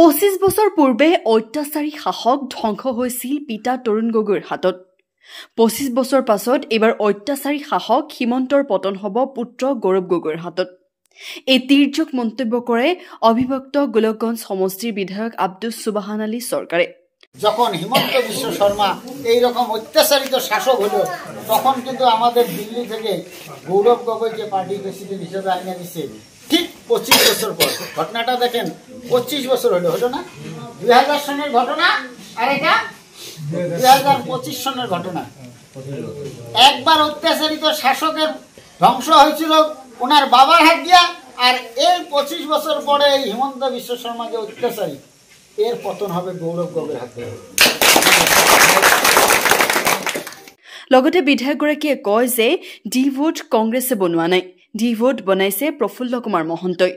25 বছৰ পূৰ্বে অত্যাচাৰী শাসক ধ্বংস হৈছিল পিতা তৰুণ গগৈৰ হাতত। 25 বছৰ পাছত এবাৰ অত্যাচাৰী শাসক হিমন্তৰ পতন হ'ব পুত্ৰ গৌৰৱ গগৈৰ হাতত। এই তিৰ্যক মন্তব্য কৰে অবিভক্ত গোলকগঞ্জ সমষ্টিৰ বিধায়ক আব্দুছ সুবহান আলী সরকারে। যখন হিমন্ত বিশ্ব শর্মা এই রকম অত্যাচারিত শাসক হলো তখন কিন্তু আমাদের দিল্লি থেকে গৌরব গগৈকে পার্টি প্রেসিডেন্ট হিসেবে আইনা দিচ্ছে ঠিক 25 বছর পর। ঘটনাটা দেখেন 25 বছর হলো না, 2000 সনের ঘটনা আর এটা 2025 সনের ঘটনা। একবার অত্যাচারিত শাসকের ধ্বংস হয়েছিল ওনার বাবার হাত দিয়া, আর এই 25 বছর পরে এই হিমন্ত বিশ্ব শর্মা যে অত্যাচারী এর পতন হবে গৌরব গগৈৰ হাতে। লগতে বিধায়কগৰাকীয়ে কয় যে ডি ভোট কংগ্ৰেছে বনোৱা নাই, ডি ভোট বনাইছে প্ৰফুল্ল কুমাৰ মহন্তই।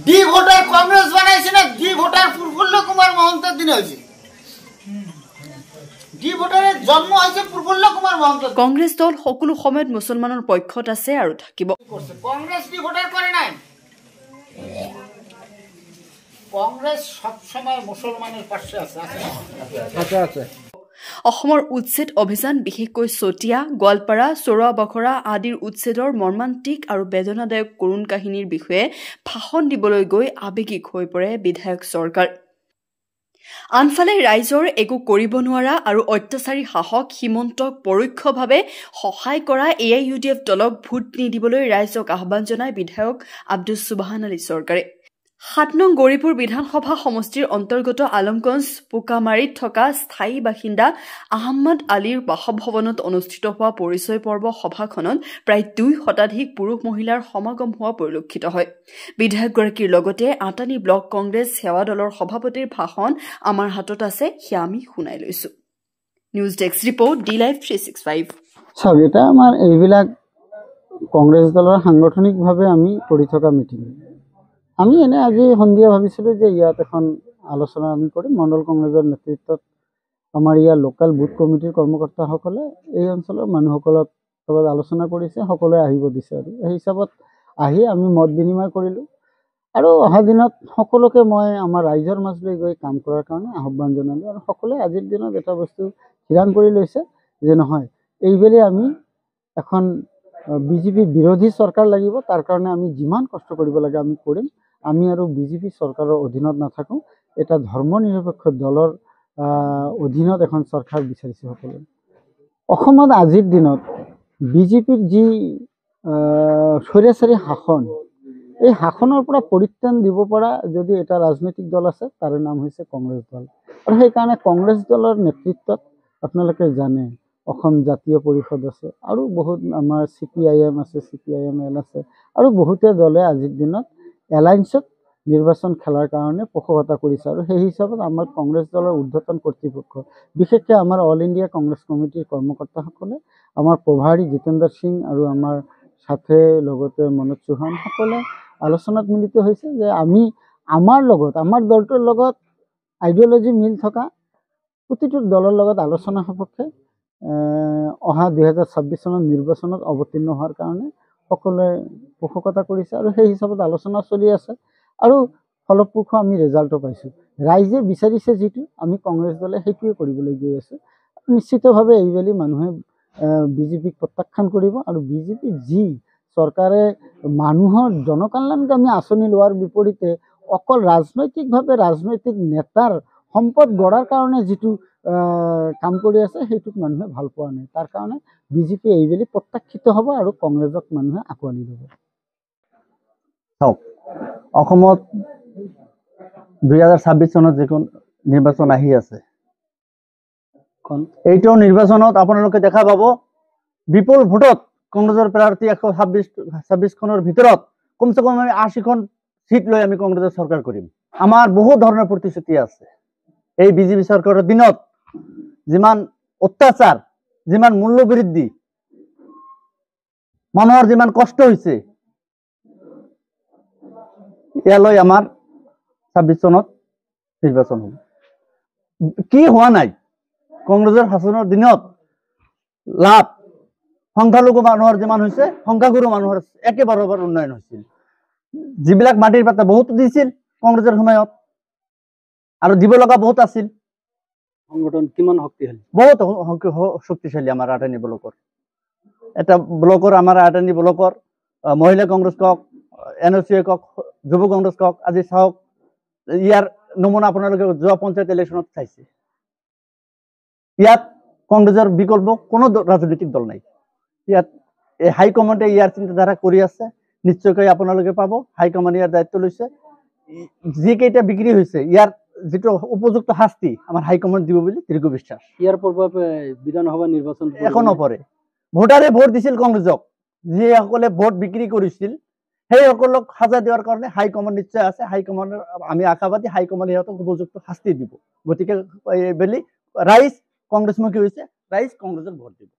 ডি ভোটার কংগ্রেস বানাইছে না, ডি ভোটার প্রফুল্ল কুমার মহন্তের দিনে হয়েছে। ডি ভোটারের জন্ম হয়েছে প্রফুল্ল কুমার মহন্ত। কংগ্ৰেছ দল সকলো সময়ত মুছলমানৰ পক্ষত আছে আৰু থাকিব। কংগ্ৰেস ডি ভোটাৰ কৰে নাই, কংগ্ৰেস সবসময় মুসলমানেৰ পাশে আছে। অসমৰ উচ্ছেদ অভিযান বিশেষকৈ চতিয়া, গোৱালপাৰা, চৰোৱা বখৰা আদিৰ উচ্ছেদৰ মৰ্মান্তিক আৰু বেদনাদায়ক কৰুণ কাহিনীৰ বিষয়ে ভাষণ দিবলৈ গৈ আৱেগিক হৈ পৰে বিধায়ক চৰকাৰ। আনফালে ৰাইজৰ একো কৰিব নোৱাৰা আৰু অত্যাচাৰী শাসক হিমন্তক পৰোক্ষভাৱে সহায় কৰা AIUDF দলক ভোট নিদিবলৈ ৰাইজক আহ্বান জনায় বিধায়ক আব্দুছ সুবহান আলী সৰকাৰে। 7 নং গৌৰীপুৰ বিধানসভা সমষ্টিৰ অন্তৰ্গত আলমগঞ্জ পোকামাৰীত থকা স্থায়ী বাসিন্দা আহমদ আলীৰ বাসভৱনত অনুষ্ঠিত হোৱা পৰিচয় পৰ্ব সভাখনত প্ৰায় 2 শতাধিক পুৰুষ মহিলাৰ সমাগম হোৱা পৰিলক্ষিত হয়। বিধায়কগৰাকীৰ লগতে আটানী ব্লক কংগ্ৰেছ সেৱা দলৰ সভাপতিৰ ভাষণ আমাৰ হাতত আছে, সেয়া আমি শুনাই লৈছো। News desk report DLive 365। চাওক, এটা আমাৰ এইবিলাক কংগ্ৰেছ দলৰ সাংগঠনিকভাৱে আমি কৰি থকা মিটিং। আমি এনে আজি সন্ধিয়া ভাবিছিলোঁ যে ইয়াত এখন আলোচনা আমি কৰিম। মণ্ডল কংগ্ৰেছৰ নেতৃত্বত আমাৰ ইয়াৰ লোকেল বুথ কমিটিৰ কৰ্মকৰ্তাসকলে এই অঞ্চলৰ মানুহসকলক লগত আলোচনা কৰিছে, সকলোৱে আহিব দিছে আৰু সেই হিচাপত আহি আমি মত বিনিময় কৰিলোঁ। আৰু অহা দিনত সকলোকে মই আমাৰ ৰাইজৰ মাজলৈ গৈ কাম কৰাৰ কাৰণে আহ্বান জনালোঁ। আৰু সকলোৱে আজিৰ দিনত এটা বস্তু থিৰাং কৰি লৈছে যে নহয়, এইবেলি আমি এখন BJP বিৰোধী চৰকাৰ লাগিব, তাৰ কাৰণে আমি যিমান কষ্ট কৰিব লাগে আমি কৰিম। আমি আৰু BJP চৰকাৰৰ অধীনত নাথাকোঁ, এটা ধৰ্ম নিৰপেক্ষ দলৰ অধীনত এখন চৰকাৰ বিচাৰিছে সকলোৱে। অসমত আজিৰ দিনত BJPৰ যি স্বৈৰাচাৰী শাসন, এই শাসনৰ পৰা পৰিত্ৰাণ দিব পৰা যদি এটা ৰাজনৈতিক দল আছে তাৰ নাম হৈছে কংগ্ৰেছ দল। আৰু সেইকাৰণে কংগ্ৰেছ দলৰ নেতৃত্বত আপোনালোকে জানে অসম জাতীয় পৰিষদ আছে, আৰু বহুত আমাৰ CPIM আছে, CPIML আছে, আৰু বহুতে দলে আজিৰ দিনত এলায়েন্সত নিৰ্বাচন খেলাৰ কাৰণে পোষকতা কৰিছে। আৰু সেই হিচাপত আমাৰ কংগ্ৰেছ দলৰ ঊৰ্ধ্বতন কৰ্তৃপক্ষ, বিশেষকৈ আমাৰ অল ইণ্ডিয়া কংগ্ৰেছ কমিটিৰ কৰ্মকৰ্তাসকলে, আমাৰ প্ৰভাৰী জিতেন্দ্ৰ সিং আৰু আমাৰ সাথে লগতে মনোজ চৌহান সকলে আলোচনাত মিলিত হৈছে যে আমি আমাৰ লগত, আমাৰ দলটোৰ লগত আইডিঅলজি মিল থকা প্ৰতিটো দলৰ লগত আলোচনা সপক্ষে অহা 2026 চনৰ নিৰ্বাচনত অৱতীৰ্ণ হোৱাৰ কাৰণে সকলোৱে পোষকতা কৰিছে। আৰু সেই হিচাপত আলোচনা চলি আছে আৰু ফলপ্ৰসূ আমি ৰিজাল্টো পাইছোঁ। ৰাইজে বিচাৰিছে যিটো, আমি কংগ্ৰেছ দলে সেইটোৱে কৰিবলৈ গৈ আছোঁ। নিশ্চিতভাৱে এইবেলি মানুহে BJPক প্ৰত্যাখ্যান কৰিব। আৰু BJP যি চৰকাৰে মানুহৰ জনকল্যাণকামী আঁচনি লোৱাৰ বিপৰীতে অকল ৰাজনৈতিকভাৱে ৰাজনৈতিক নেতাৰ সম্পদ গঢ়াৰ কাৰণে যিটো কাম কৰি আছে, সেইটোক মানুহে ভাল পোৱা নাই। তাৰ কাৰণে BJP এইবেলি প্ৰত্যাখ্যিত হ'ব আৰু কংগ্ৰেছক মানুহে আঁকোৱালি ল'ব। চাওক, অসমত 2026 চনত যিখন নিৰ্বাচন আহি আছে, এইটো নিৰ্বাচনত আপোনালোকে দেখা পাব বিপুল ভোটত কংগ্ৰেছৰ প্ৰাৰ্থী 126খনৰ ভিতৰত কমচে কম আমি 80খন সিট লৈ আমি কংগ্ৰেছৰ চৰকাৰ কৰিম। আমাৰ বহুত ধৰণৰ প্ৰতিশ্ৰুতি আছে। এই BJP চৰকাৰৰ দিনত যিমান অত্যাচাৰ, যিমান মূল্য বৃদ্ধি, মানুহৰ যিমান কষ্ট হৈছে, ইয়ালৈ আমাৰ 26 চনত নিৰ্বাচন হ'ব। কি হোৱা নাই কংগ্ৰেছৰ শাসনৰ দিনত? লাভ সংখ্যালঘু মানুহৰ যিমান হৈছে, সংখ্যাগুৰু মানুহৰ একেবাৰে উন্নয়ন হৈছিল। যিবিলাক মাটিৰ পাত্তা বহুত দিছিল কংগ্ৰেছৰ সময়ত, আৰু দিব লগা বহুত আছিল। সংগঠন কিমান শক্তিশালী? বহুত শক্তিশালী আমাৰ আটানী ব্লকৰ। এটা ব্লকৰ আমাৰ আটানী ব্লকৰ মহিলা কংগ্ৰেছ কওক, NOCA কওক, যুৱ কংগ্ৰেছ কওক, আজি চাওক ইয়াৰ নমুনা আপোনালোকে যোৱা পঞ্চায়ত ইলেকশ্যনত চাইছে। ইয়াত কংগ্ৰেছৰ বিকল্প কোনো ৰাজনৈতিক দল নাই। ইয়াত হাইকমাণ্ডে ইয়াৰ চিন্তাধাৰা কৰি আছে, নিশ্চয়কৈ আপোনালোকে পাব। হাইকমাণ্ডে ইয়াৰ দায়িত্ব লৈছে। যিকেইটা বিক্ৰী হৈছে ইয়াৰ যিটো উপযুক্ত শাস্তি আমাৰ হাইকমাণ্ড দিব বুলি দীৰ্ঘ বিশ্বাস। ইয়াৰ প্ৰভাৱ বিধানসভা নিৰ্বাচন একো নপৰে। ভোটাৰে ভোট দিছিল কংগ্ৰেছক, যিসকলে ভোট বিক্ৰী কৰিছিল সেইসকলক সাজা দিয়াৰ কাৰণে হাইকমাণ্ড নিশ্চয় আছে। হাইকমাণ্ডৰ আমি আশাবাদী, হাইকমাণ্ডে সিহঁতক উপযুক্ত শাস্তি দিব। গতিকে বুলি ৰাইজ কংগ্ৰেছমুখী হৈছে, ৰাইজ কংগ্ৰেছক ভোট দিব।